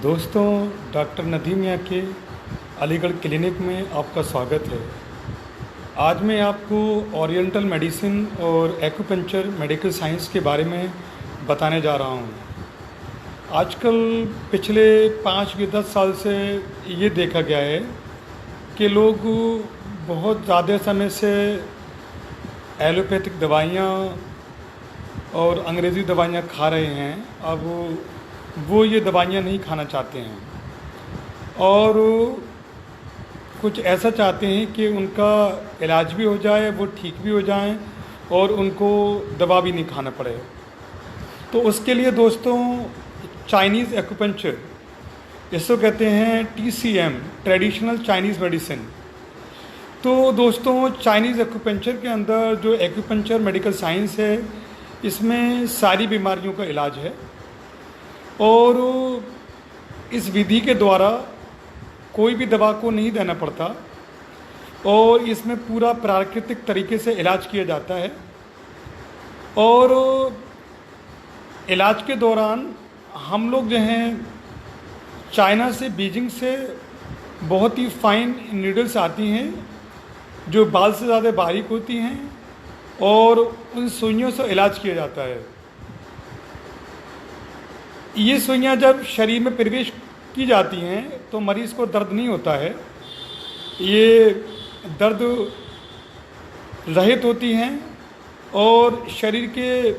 दोस्तों, डॉक्टर नदीम मियाँ के अलीगढ़ क्लिनिक में आपका स्वागत है। आज मैं आपको ओरिएंटल मेडिसिन और एक्यूपंक्चर मेडिकल साइंस के बारे में बताने जा रहा हूँ। आजकल पिछले 5 या 10 साल से ये देखा गया है कि लोग बहुत ज़्यादा समय से एलोपैथिक दवाइयाँ और अंग्रेज़ी दवाइयाँ खा रहे हैं। अब वो ये दवाइयाँ नहीं खाना चाहते हैं और कुछ ऐसा चाहते हैं कि उनका इलाज भी हो जाए, वो ठीक भी हो जाएं और उनको दवा भी नहीं खाना पड़े। तो उसके लिए दोस्तों चाइनीज़ एक्यूपंक्चर, इसको कहते हैं TCM, ट्रेडिशनल चाइनीज़ मेडिसिन। तो दोस्तों चाइनीज़ एक्यूपंक्चर के अंदर जो एक्यूपंक्चर मेडिकल साइंस है, इसमें सारी बीमारियों का इलाज है और इस विधि के द्वारा कोई भी दवा को नहीं देना पड़ता और इसमें पूरा प्राकृतिक तरीके से इलाज किया जाता है। और इलाज के दौरान हम लोग जो हैं चाइना से, बीजिंग से बहुत ही फाइन नीडल्स आती हैं जो बाल से ज़्यादा बारीक होती हैं और उन सुइयों से इलाज किया जाता है। ये सुइयाँ जब शरीर में प्रवेश की जाती हैं तो मरीज़ को दर्द नहीं होता है, ये दर्द रहित होती हैं और शरीर के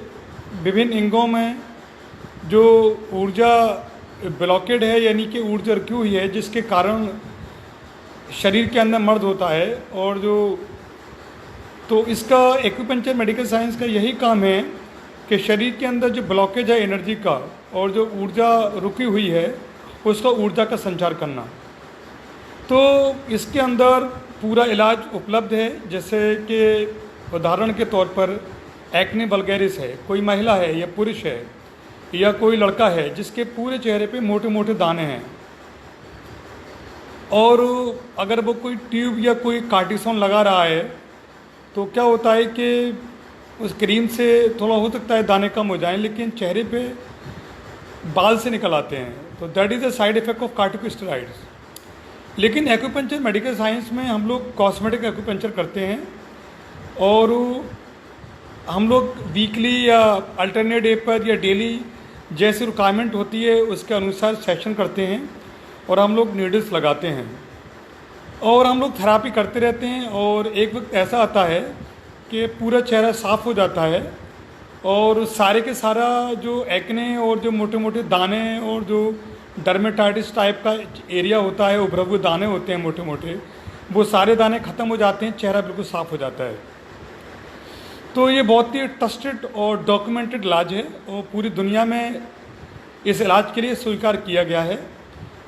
विभिन्न अंगों में जो ऊर्जा ब्लॉकेड है, यानी कि ऊर्जा रुकी हुई है, जिसके कारण शरीर के अंदर मर्द होता है। और तो इसका एक्यूपंक्चर मेडिकल साइंस का यही काम है कि शरीर के अंदर जो ब्लॉकेज है एनर्जी का और जो ऊर्जा रुकी हुई है उसका ऊर्जा का संचार करना। तो इसके अंदर पूरा इलाज उपलब्ध है। जैसे कि उदाहरण के तौर पर एक्ने वल्गैरिस है, कोई महिला है या पुरुष है या कोई लड़का है जिसके पूरे चेहरे पे मोटे मोटे दाने हैं और अगर वो कोई ट्यूब या कोई कार्टिसोन लगा रहा है तो क्या होता है कि उस क्रीम से थोड़ा हो सकता है दाने कम हो जाएं, लेकिन चेहरे पे बाल से निकल आते हैं। तो that is the side effect of corticosteroids. लेकिन एक्यूपंक्चर मेडिकल साइंस में हम लोग कॉस्मेटिक एक्यूपंक्चर करते हैं और हम लोग वीकली या अल्टरनेट डे पर या डेली जैसी रिक्वायरमेंट होती है उसके अनुसार सेशन करते हैं और हम लोग नीडल्स लगाते हैं और हम लोग थेरापी करते रहते हैं। और एक वक्त ऐसा आता है कि पूरा चेहरा साफ़ हो जाता है और सारे के सारा जो एक्ने और जो मोटे मोटे दाने और जो डर्मेटाइटिस टाइप का एरिया होता है, उभरे हुए दाने होते हैं मोटे मोटे, वो सारे दाने ख़त्म हो जाते हैं, चेहरा बिल्कुल साफ़ हो जाता है। तो ये बहुत ही ट्रस्टेड और डॉक्यूमेंटेड इलाज है और पूरी दुनिया में इस इलाज के लिए स्वीकार किया गया है।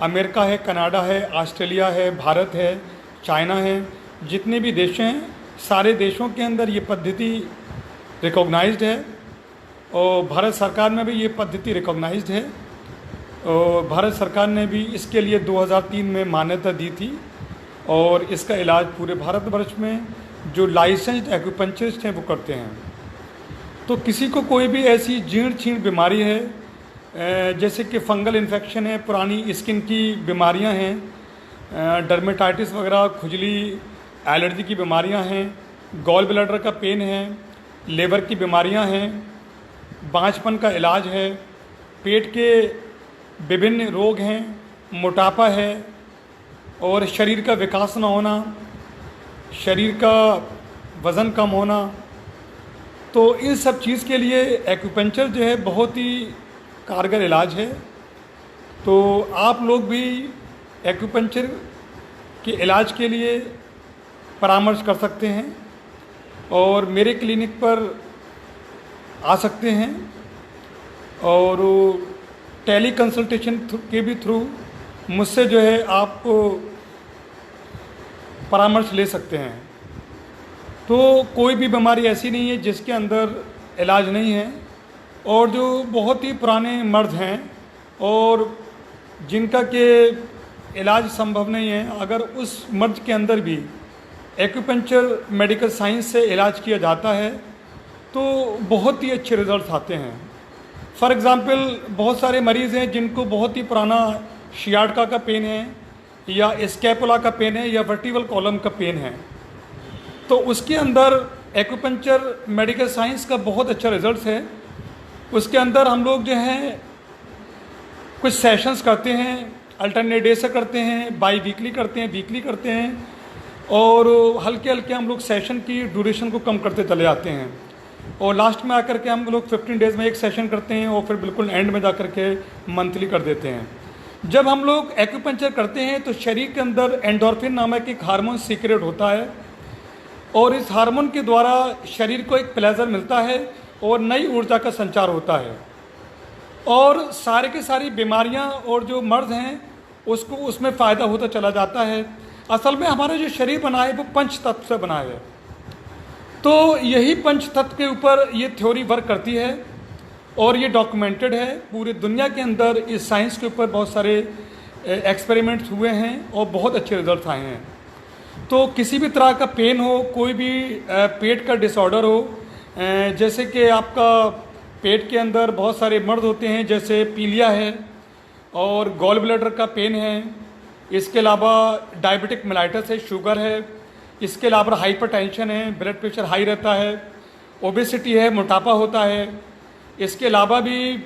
अमेरिका है, कनाडा है, ऑस्ट्रेलिया है, भारत है, चाइना है, जितने भी देश हैं सारे देशों के अंदर ये पद्धति रिकॉग्नाइज्ड है और भारत सरकार में भी ये पद्धति रिकॉग्नाइज्ड है। और भारत सरकार ने भी इसके लिए 2003 में मान्यता दी थी और इसका इलाज पूरे भारतवर्ष में जो लाइसेंस्ड एक्यूपंक्चरिस्ट हैं वो करते हैं। तो किसी को कोई भी ऐसी जीर्ण छीण बीमारी है, जैसे कि फंगल इन्फेक्शन है, पुरानी स्किन की बीमारियां हैं, डर्मेटाइटिस वगैरह, खुजली, एलर्जी की बीमारियां हैं, गॉल ब्लैडर का पेन है, लेबर की बीमारियां हैं, बांझपन का इलाज है, पेट के विभिन्न रोग हैं, मोटापा है और शरीर का विकास न होना, शरीर का वज़न कम होना, तो इन सब चीज़ के लिए एक्यूपंक्चर जो है बहुत ही कारगर इलाज है। तो आप लोग भी एक्यूपंक्चर के इलाज के लिए परामर्श कर सकते हैं और मेरे क्लिनिक पर आ सकते हैं और टेली कंसल्टेशन के भी थ्रू मुझसे जो है आप परामर्श ले सकते हैं। तो कोई भी बीमारी ऐसी नहीं है जिसके अंदर इलाज नहीं है और जो बहुत ही पुराने मर्द हैं और जिनका के इलाज संभव नहीं है, अगर उस मर्ज के अंदर भी एक्यूपंक्चर मेडिकल साइंस से इलाज किया जाता है तो बहुत ही अच्छे रिजल्ट आते हैं। फॉर एग्ज़ाम्पल बहुत सारे मरीज़ हैं जिनको बहुत ही पुराना शियाटका का पेन है या स्कैपुला का पेन है या वर्टिबल कॉलम का पेन है, तो उसके अंदर एक्यूपंक्चर मेडिकल साइंस का बहुत अच्छा रिजल्ट है। उसके अंदर हम लोग जो हैं कुछ सेशंस करते हैं, अल्टरनेट डे से करते हैं, बाई वीकली करते हैं, वीकली करते हैं, और हल्के हल्के हम लोग सेशन की ड्यूरेशन को कम करते चले जाते हैं, और लास्ट में आकर के हम लोग 15 डेज़ में एक सेशन करते हैं और फिर बिल्कुल एंड में जा कर के मंथली कर देते हैं। जब हम लोग एक्यूपंक्चर करते हैं तो शरीर के अंदर एंडोर्फिन नामक एक हार्मोन सीक्रेट होता है, और इस हार्मोन के द्वारा शरीर को एक प्लेजर मिलता है और नई ऊर्जा का संचार होता है, और सारे के सारी बीमारियां और जो मर्ज हैं उसको उसमें फ़ायदा होता चला जाता है। असल में हमारा जो शरीर बना है वो पंच तत्व से बना है, तो यही पंच तत्व के ऊपर ये थ्योरी वर्क करती है, और ये डॉक्यूमेंटेड है पूरी दुनिया के अंदर। इस साइंस के ऊपर बहुत सारे एक्सपेरिमेंट्स हुए हैं और बहुत अच्छे रिजल्ट आए हैं। तो किसी भी तरह का पेन हो, कोई भी पेट का डिसऑर्डर हो, जैसे कि आपका पेट के अंदर बहुत सारे मर्ज होते हैं, जैसे पीलिया है और गॉल ब्लैडर का पेन है, इसके अलावा डायबिटिक मेलाइटस है, शुगर है, इसके अलावा हाइपरटेंशन है, ब्लड प्रेशर हाई रहता है, ओबेसिटी है, मोटापा होता है, इसके अलावा भी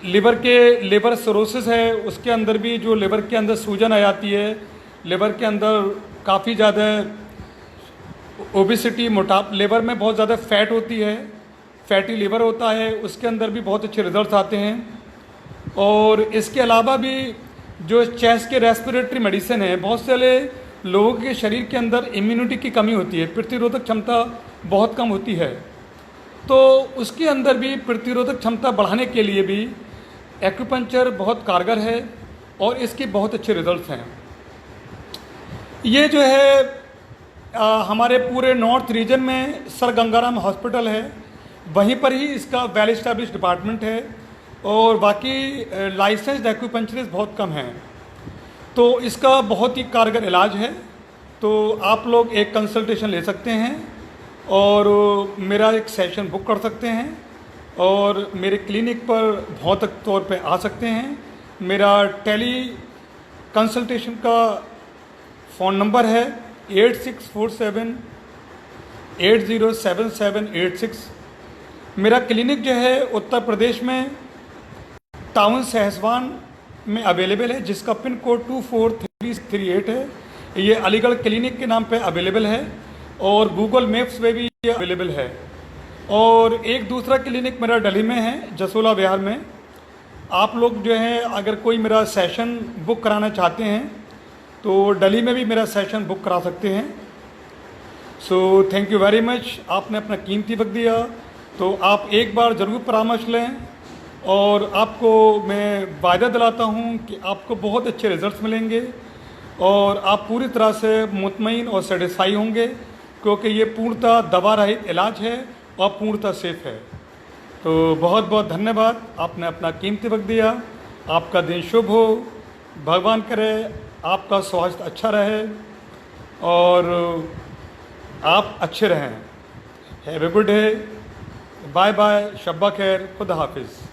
लिवर सिरोसिस है, उसके अंदर भी जो लिवर के अंदर सूजन आ जाती है, लिवर के अंदर काफ़ी ज़्यादा ओबेसिटी लिवर में बहुत ज़्यादा फैट होती है, फैटी लिवर होता है, उसके अंदर भी बहुत अच्छे रिजल्ट आते हैं। और इसके अलावा भी जो चेस्ट के रेस्पिरेटरी मेडिसिन है, बहुत सारे लोगों के शरीर के अंदर इम्यूनिटी की कमी होती है, प्रतिरोधक क्षमता बहुत कम होती है, तो उसके अंदर भी प्रतिरोधक क्षमता बढ़ाने के लिए भी एक्यूपंक्चर बहुत कारगर है और इसके बहुत अच्छे रिजल्ट्स हैं। ये जो है हमारे पूरे नॉर्थ रीजन में सर गंगाराम हॉस्पिटल है, वहीं पर ही इसका वेल इस्टेब्लिश डिपार्टमेंट है, और बाकी लाइसेंस्ड एक्यूपंक्चरिस्ट बहुत कम हैं, तो इसका बहुत ही कारगर इलाज है। तो आप लोग एक कंसल्टेशन ले सकते हैं और मेरा एक सेशन बुक कर सकते हैं और मेरे क्लिनिक पर भौतिक तौर पे आ सकते हैं। मेरा टेली कंसल्टेशन का फ़ोन नंबर है 8647807786। मेरा क्लिनिक जो है उत्तर प्रदेश में टाउन सहसवान में अवेलेबल है, जिसका पिन कोड 24338 है। ये अलीगढ़ क्लिनिक के नाम पे अवेलेबल है और गूगल मैप्स पे भी ये अवेलेबल है। और एक दूसरा क्लिनिक मेरा दिल्ली में है, जसोला विहार में। आप लोग जो हैं अगर कोई मेरा सेशन बुक कराना चाहते हैं तो दिल्ली में भी मेरा सेशन बुक करा सकते हैं। So thank you very much, आपने अपना कीमती वक्त दिया, तो आप एक बार ज़रूर परामर्श लें, और आपको मैं वायदा दिलाता हूँ कि आपको बहुत अच्छे रिजल्ट्स मिलेंगे और आप पूरी तरह से मुतमईन और सेटिस्फाई होंगे, क्योंकि ये पूर्णतः दवा रहित इलाज है और पूर्णतः सेफ है। तो बहुत बहुत धन्यवाद, आपने अपना कीमती वक्त दिया। आपका दिन शुभ हो, भगवान करे आपका स्वास्थ्य अच्छा रहे और आप अच्छे रहें। Have a good day, bye bye, शब्बा खैर, खुदा हाफिज़।